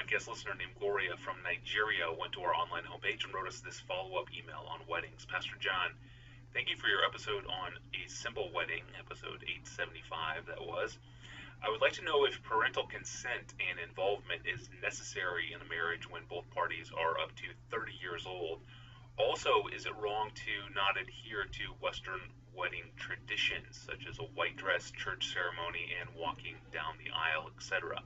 podcast listener named Gloria from Nigeria went to our online homepage and wrote us this follow-up email on weddings. Pastor John, thank you for your episode on a simple wedding, episode 875 that was. I would like to know if parental consent and involvement is necessary in a marriage when both parties are up to 30 years old. Also, is it wrong to not adhere to Western wedding traditions, such as a white dress, church ceremony, and walking down the aisle, etc.?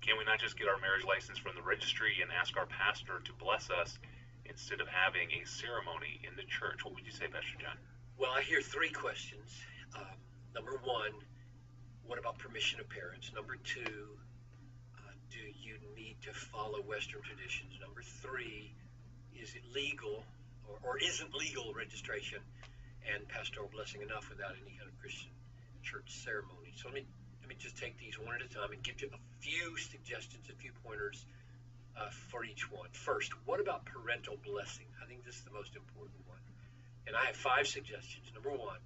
Can we not just get our marriage license from the registry and ask our pastor to bless us instead of having a ceremony in the church? What would you say, Pastor John? Well, I hear three questions. Number one, what about permission of parents? Number two, do you need to follow Western traditions? Number three, is it legal or isn't legal registration and pastoral blessing enough without any kind of Christian church ceremony? So let me just take these one at a time and give you a few suggestions, a few pointers for each one. First, what about parental blessing? I think this is the most important one. And I have 5 suggestions. Number one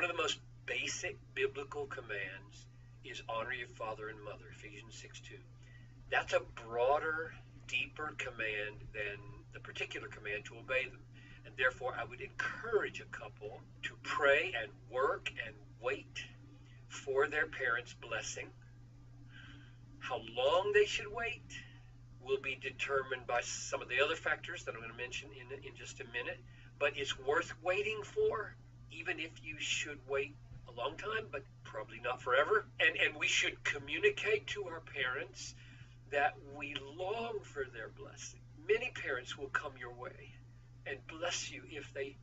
of the most basic biblical commands is honor your father and mother, Ephesians 6:2. That's a broader, deeper command than the particular command to obey them. And therefore, I would encourage a couple to pray and work and wait for their parents' blessing. How long they should wait will be determined by some of the other factors that I'm going to mention in just a minute. But it's worth waiting for, even if you should wait a long time, but probably not forever. And we should communicate to our parents that we long for their blessing. Many parents will come your way and bless you if they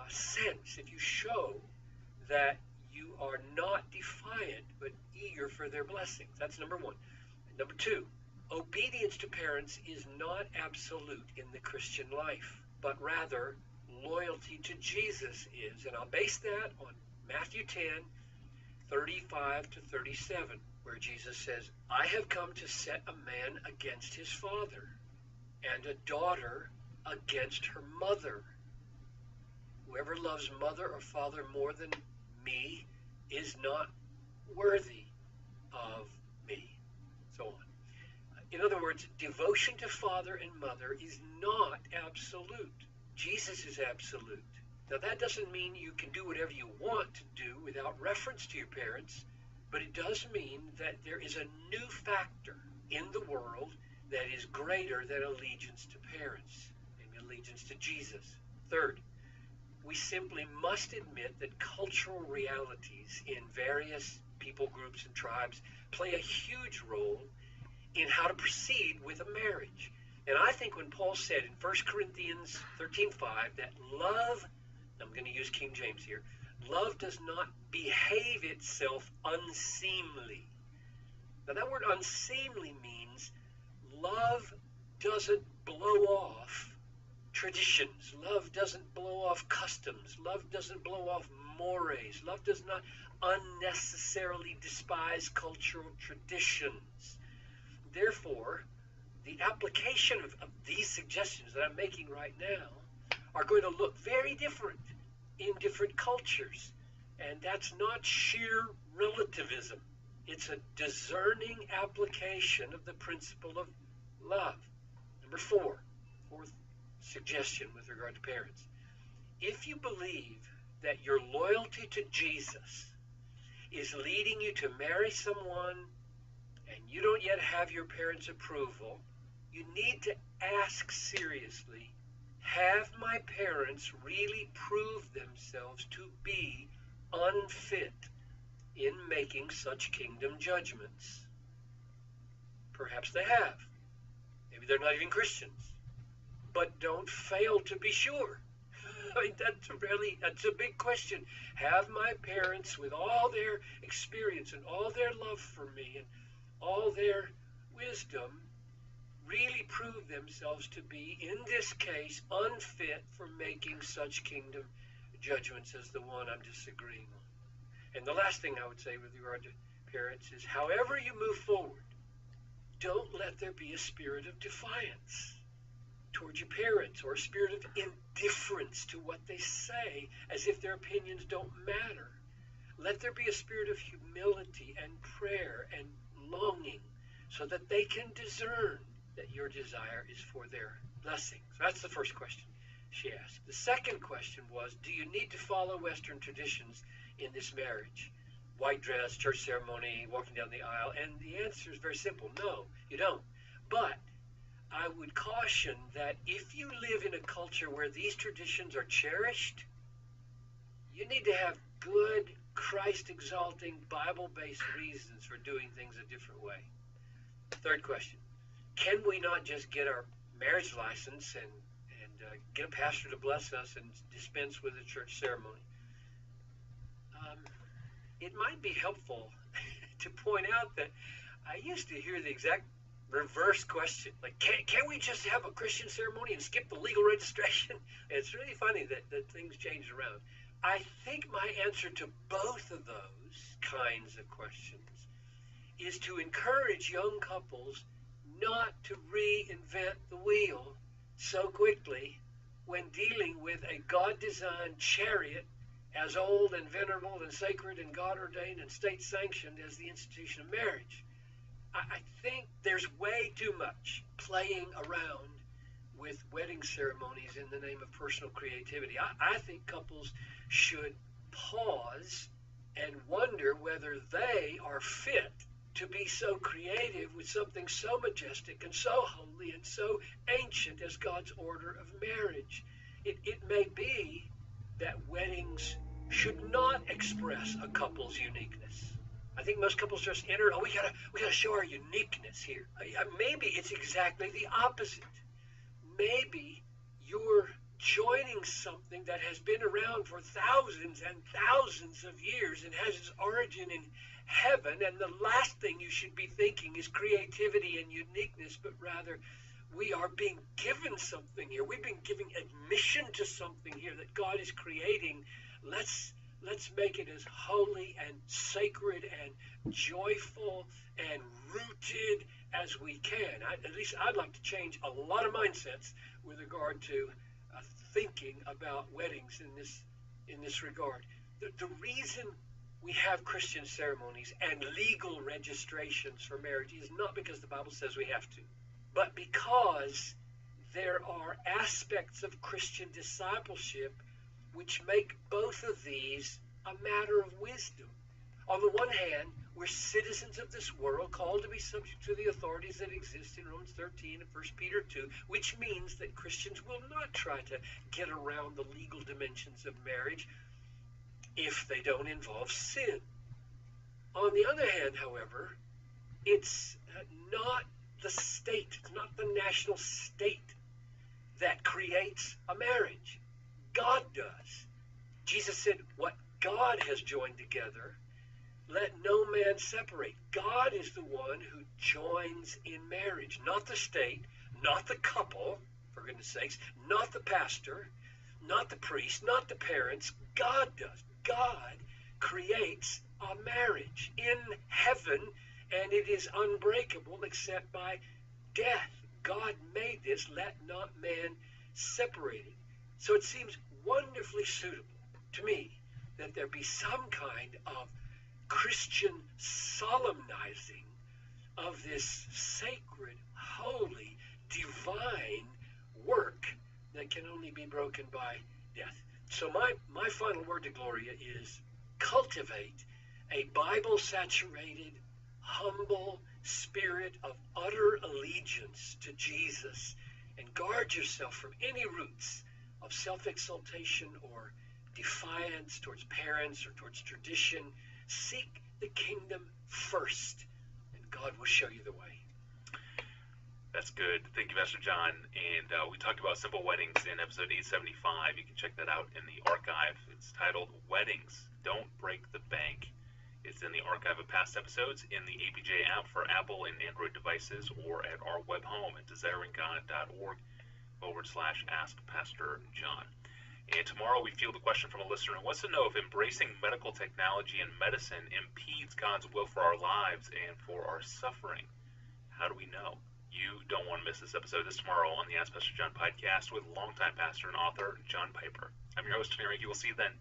sense, if you show that you are not defiant but eager for their blessings. That's number one. Number two, obedience to parents is not absolute in the Christian life, but rather loyalty to Jesus is. And I'll base that on Matthew 10:35 to 37, where Jesus says, I have come to set a man against his father and a daughter against her mother. Whoever loves mother or father more than me is not worthy of me. So on. In other words, devotion to father and mother is not absolute. Jesus is absolute. Now, that doesn't mean you can do whatever you want to do without reference to your parents, but it does mean that there is a new factor in the world that is greater than allegiance to parents and allegiance to Jesus. Third, we simply must admit that cultural realities in various people groups and tribes play a huge role in how to proceed with a marriage. And I think when Paul said in 1 Corinthians 13:5 that love, I'm going to use King James here, love does not behave itself unseemly. Now that word unseemly means love doesn't blow off traditions. Love doesn't blow off customs. Love doesn't blow off mores. Love does not unnecessarily despise cultural traditions. Therefore, the application of these suggestions that I'm making right now are going to look very different in different cultures. And that's not sheer relativism. It's a discerning application of the principle of love. Number fourth suggestion with regard to parents. If you believe that your loyalty to Jesus is leading you to marry someone and you don't yet have your parents' approval, you need to ask seriously, have my parents really proved themselves to be unfit in making such kingdom judgments? Perhaps they have. Maybe they're not even Christians. But don't fail to be sure. I mean, that's a big question. Have my parents, with all their experience and all their love for me and all their wisdom, really prove themselves to be, in this case, unfit for making such kingdom judgments as the one I'm disagreeing on? And the last thing I would say with regard to parents is, however you move forward, don't let there be a spirit of defiance towards your parents or a spirit of indifference to what they say as if their opinions don't matter. Let there be a spirit of humility and prayer and longing so that they can discern that your desire is for their blessing. So that's the first question she asked. The second question was, do you need to follow Western traditions in this marriage? White dress, church ceremony, walking down the aisle. And the answer is very simple. No, you don't. But I would caution that if you live in a culture where these traditions are cherished, you need to have good, Christ-exalting, Bible-based reasons for doing things a different way. Third question, can we not just get our marriage license and get a pastor to bless us and dispense with a church ceremony? It might be helpful to point out that I used to hear the exact reverse question, like, can we just have a Christian ceremony and skip the legal registration? It's really funny that things change around. I think my answer to both of those kinds of questions is to encourage young couples not to reinvent the wheel so quickly when dealing with a God-designed chariot as old and venerable and sacred and God-ordained and state-sanctioned as the institution of marriage. I think there's way too much playing around with wedding ceremonies in the name of personal creativity. I think couples should pause and wonder whether they are fit to be so creative with something so majestic and so holy and so ancient as God's order of marriage. It may be that weddings should not express a couple's uniqueness. I think most couples just enter, we gotta show our uniqueness here. Maybe it's exactly the opposite. Maybe you're joining something that has been around for thousands and thousands of years and has its origin in heaven, and the last thing you should be thinking is creativity and uniqueness, but rather we are being given something here. We've been giving admission to something here that God is creating. Let's make it as holy and sacred and joyful and rooted as we can. At least I'd like to change a lot of mindsets with regard to thinking about weddings in this regard. The reason we have Christian ceremonies and legal registrations for marriage is not because the Bible says we have to, but because there are aspects of Christian discipleship which make both of these a matter of wisdom. On the one hand, we're citizens of this world, called to be subject to the authorities that exist in Romans 13 and 1 Peter 2, which means that Christians will not try to get around the legal dimensions of marriage if they don't involve sin. On the other hand, however, it's not the state, it's not the national state that creates a marriage. God does. Jesus said, what God has joined together, let no man separate. God is the one who joins in marriage, not the state, not the couple, for goodness sakes, not the pastor, not the priest, not the parents. God does. God creates a marriage in heaven, and it is unbreakable except by death. God made this, let not man separate it. So it seems wonderfully suitable to me that there be some kind of Christian solemnizing of this sacred, holy, divine work that can only be broken by death. So my final word to Gloria is cultivate a Bible-saturated, humble spirit of utter allegiance to Jesus, and guard yourself from any roots of self-exaltation or defiance towards parents or towards tradition. Seek the kingdom first, and God will show you the way. That's good. Thank you, Pastor John. And we talked about simple weddings in episode 875. You can check that out in the archive. It's titled Weddings Don't Break the Bank. It's in the archive of past episodes in the APJ app for Apple and Android devices, or at our web home at desiringgod.org/Ask Pastor John. And tomorrow we field a question from a listener who wants to know if embracing medical technology and medicine impedes God's will for our lives and for our suffering. How do we know? You don't want to miss this episode. This tomorrow on the Ask Pastor John podcast with longtime pastor and author John Piper. I'm your host, Tony Rinke. We'll see you then.